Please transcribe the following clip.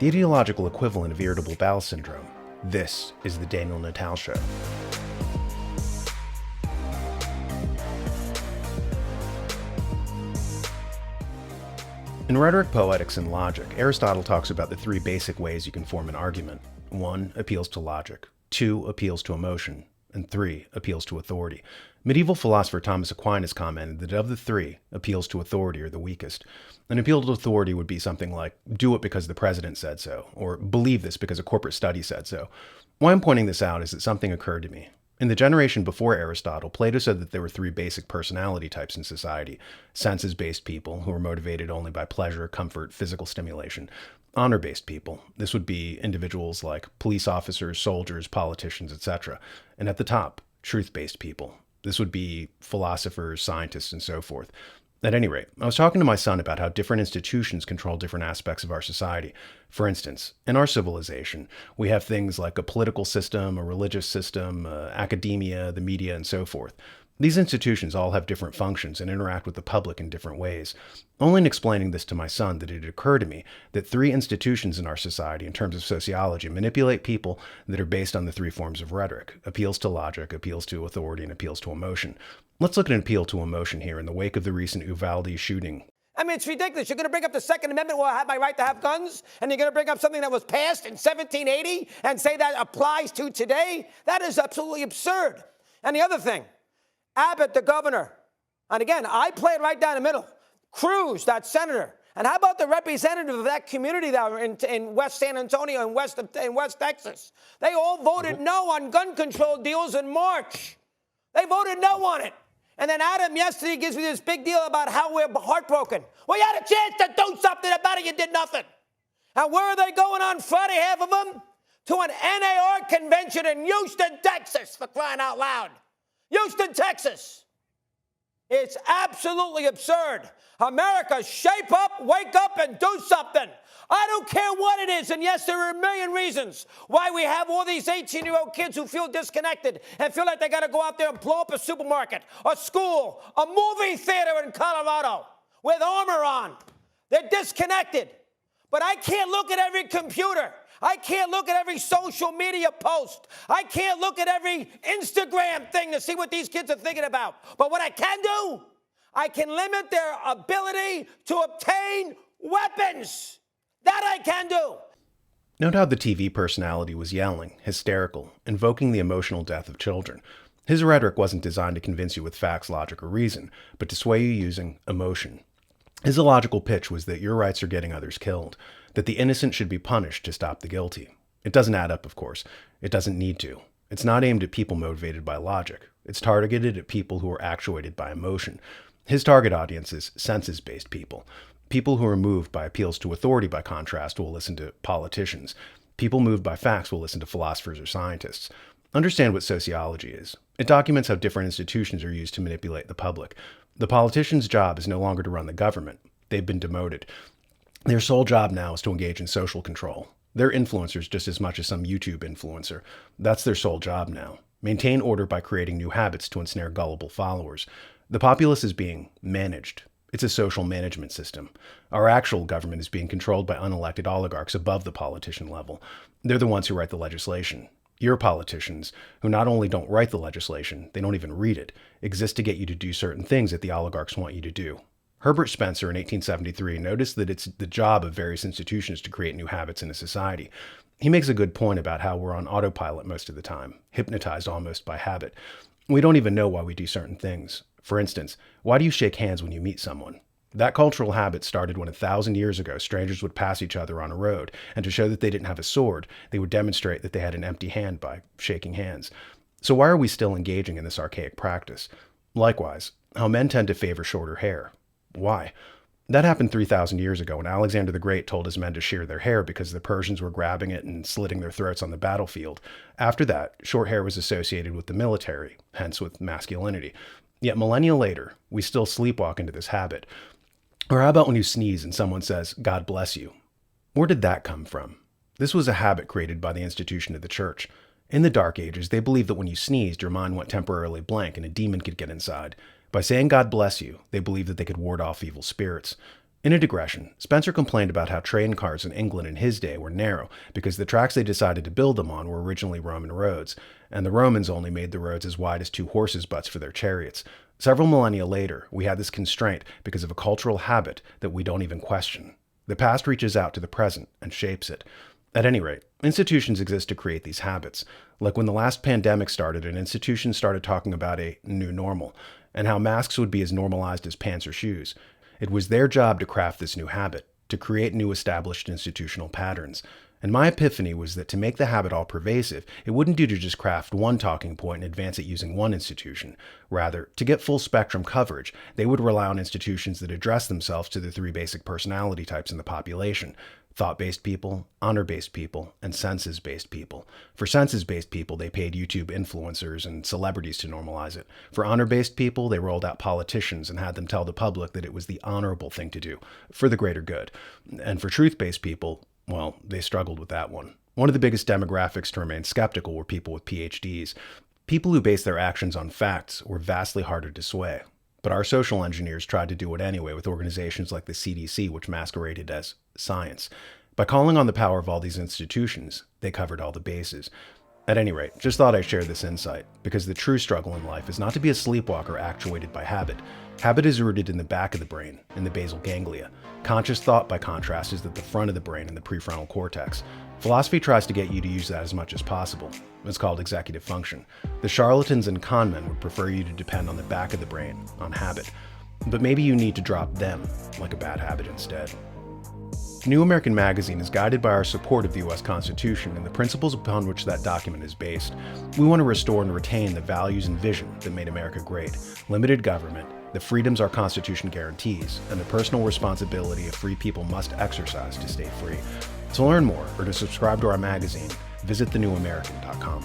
the ideological equivalent of irritable bowel syndrome. This is the Daniel Natal Show. In Rhetoric, Poetics, and Logic, Aristotle talks about the three basic ways you can form an argument. 1 appeals to logic, 2 appeals to emotion, and 3 appeals to authority. Medieval philosopher Thomas Aquinas commented that of the three, appeals to authority are the weakest. An appeal to authority would be something like, do it because the president said so, or believe this because a corporate study said so. Why I'm pointing this out is that something occurred to me. In the generation before Aristotle, Plato said that there were three basic personality types in society: senses-based people, who were motivated only by pleasure, comfort, physical stimulation; honor-based people. This would be individuals like police officers, soldiers, politicians, etc. And at the top, truth-based people. This would be philosophers, scientists, and so forth. At any rate, I was talking to my son about how different institutions control different aspects of our society. For instance, in our civilization, we have things like a political system, a religious system, academia, the media, and so forth. These institutions all have different functions and interact with the public in different ways. Only in explaining this to my son did it occur to me that three institutions in our society, in terms of sociology, manipulate people that are based on the three forms of rhetoric: appeals to logic, appeals to authority, and appeals to emotion. Let's look at an appeal to emotion here in the wake of the recent Uvalde shooting. I mean, it's ridiculous. You're going to bring up the Second Amendment where I have my right to have guns, and you're going to bring up something that was passed in 1780 and say that applies to today? That is absolutely absurd. And the other thing, Abbott, the governor, and again, I played right down the middle. Cruz, that senator. And how about the representative of that community that were in West San Antonio and West Texas? They all voted no on gun control deals in March. They voted no on it. And then Adam yesterday gives me this big deal about how we're heartbroken. Well, you had a chance to do something about it. You did nothing. And where are they going on Friday, half of them? To an NAR convention in Houston, Texas, for crying out loud. Houston, Texas. It's absolutely absurd. America, shape up, wake up, and do something. I don't care what it is. And yes, there are a million reasons why we have all these 18-year-old kids who feel disconnected and feel like they got to go out there and blow up a supermarket, a school, a movie theater in Colorado with armor on. They're disconnected. But I can't look at every computer. I can't look at every social media post. I can't look at every Instagram thing to see what these kids are thinking about. But what I can do, I can limit their ability to obtain weapons. That I can do. Note how the TV personality was yelling, hysterical, invoking the emotional death of children. His rhetoric wasn't designed to convince you with facts, logic, or reason, but to sway you using emotion. His illogical pitch was that your rights are getting others killed, that the innocent should be punished to stop the guilty. It doesn't add up, of course. It doesn't need to. It's not aimed at people motivated by logic. It's targeted at people who are actuated by emotion. His target audience is senses-based people. People who are moved by appeals to authority, by contrast, will listen to politicians. People moved by facts will listen to philosophers or scientists. Understand what sociology is. It documents how different institutions are used to manipulate the public. The politician's job is no longer to run the government. They've been demoted. Their sole job now is to engage in social control. They're influencers just as much as some YouTube influencer. That's their sole job now. Maintain order by creating new habits to ensnare gullible followers. The populace is being managed. It's a social management system. Our actual government is being controlled by unelected oligarchs above the politician level. They're the ones who write the legislation. Your politicians, who not only don't write the legislation, they don't even read it, exist to get you to do certain things that the oligarchs want you to do. Herbert Spencer in 1873 noticed that it's the job of various institutions to create new habits in a society. He makes a good point about how we're on autopilot most of the time, hypnotized almost by habit. We don't even know why we do certain things. For instance, why do you shake hands when you meet someone? That cultural habit started when 1,000 years ago, strangers would pass each other on a road, and to show that they didn't have a sword, they would demonstrate that they had an empty hand by shaking hands. So why are we still engaging in this archaic practice? Likewise, how men tend to favor shorter hair. Why? That happened 3,000 years ago when Alexander the Great told his men to shear their hair because the Persians were grabbing it and slitting their throats on the battlefield. After that, short hair was associated with the military, hence with masculinity. Yet millennia later, we still sleepwalk into this habit. Or how about when you sneeze and someone says, "God bless you"? Where did that come from? This was a habit created by the institution of the church. In the Dark Ages, they believed that when you sneezed, your mind went temporarily blank and a demon could get inside. By saying "God bless you," they believed that they could ward off evil spirits. In a digression, Spencer complained about how train cars in England in his day were narrow because the tracks they decided to build them on were originally Roman roads, and the Romans only made the roads as wide as 2 horses' butts for their chariots. Several millennia later, we had this constraint because of a cultural habit that we don't even question. The past reaches out to the present and shapes it. At any rate, institutions exist to create these habits. Like when the last pandemic started, an institution started talking about a new normal, and how masks would be as normalized as pants or shoes. It was their job to craft this new habit, to create new established institutional patterns. And my epiphany was that to make the habit all pervasive, it wouldn't do to just craft one talking point and advance it using one institution. Rather, to get full spectrum coverage, they would rely on institutions that address themselves to the 3 basic personality types in the population: thought-based people, honor-based people, and census-based people. For census-based people, they paid YouTube influencers and celebrities to normalize it. For honor-based people, they rolled out politicians and had them tell the public that it was the honorable thing to do, for the greater good. And for truth-based people, well, they struggled with that one. One of the biggest demographics to remain skeptical were people with PhDs. People who based their actions on facts were vastly harder to sway. But our social engineers tried to do it anyway with organizations like the CDC, which masqueraded as science. By calling on the power of all these institutions, they covered all the bases. At any rate, just thought I'd share this insight, because the true struggle in life is not to be a sleepwalker actuated by habit. Habit is rooted in the back of the brain, in the basal ganglia. Conscious thought, by contrast, is at the front of the brain in the prefrontal cortex. Philosophy tries to get you to use that as much as possible. It's called executive function. The charlatans and conmen would prefer you to depend on the back of the brain, on habit. But maybe you need to drop them, like a bad habit, instead. New American Magazine is guided by our support of the U.S. Constitution and the principles upon which that document is based. We want to restore and retain the values and vision that made America great: limited government, the freedoms our Constitution guarantees, and the personal responsibility a free people must exercise to stay free. To learn more or to subscribe to our magazine, visit thenewamerican.com.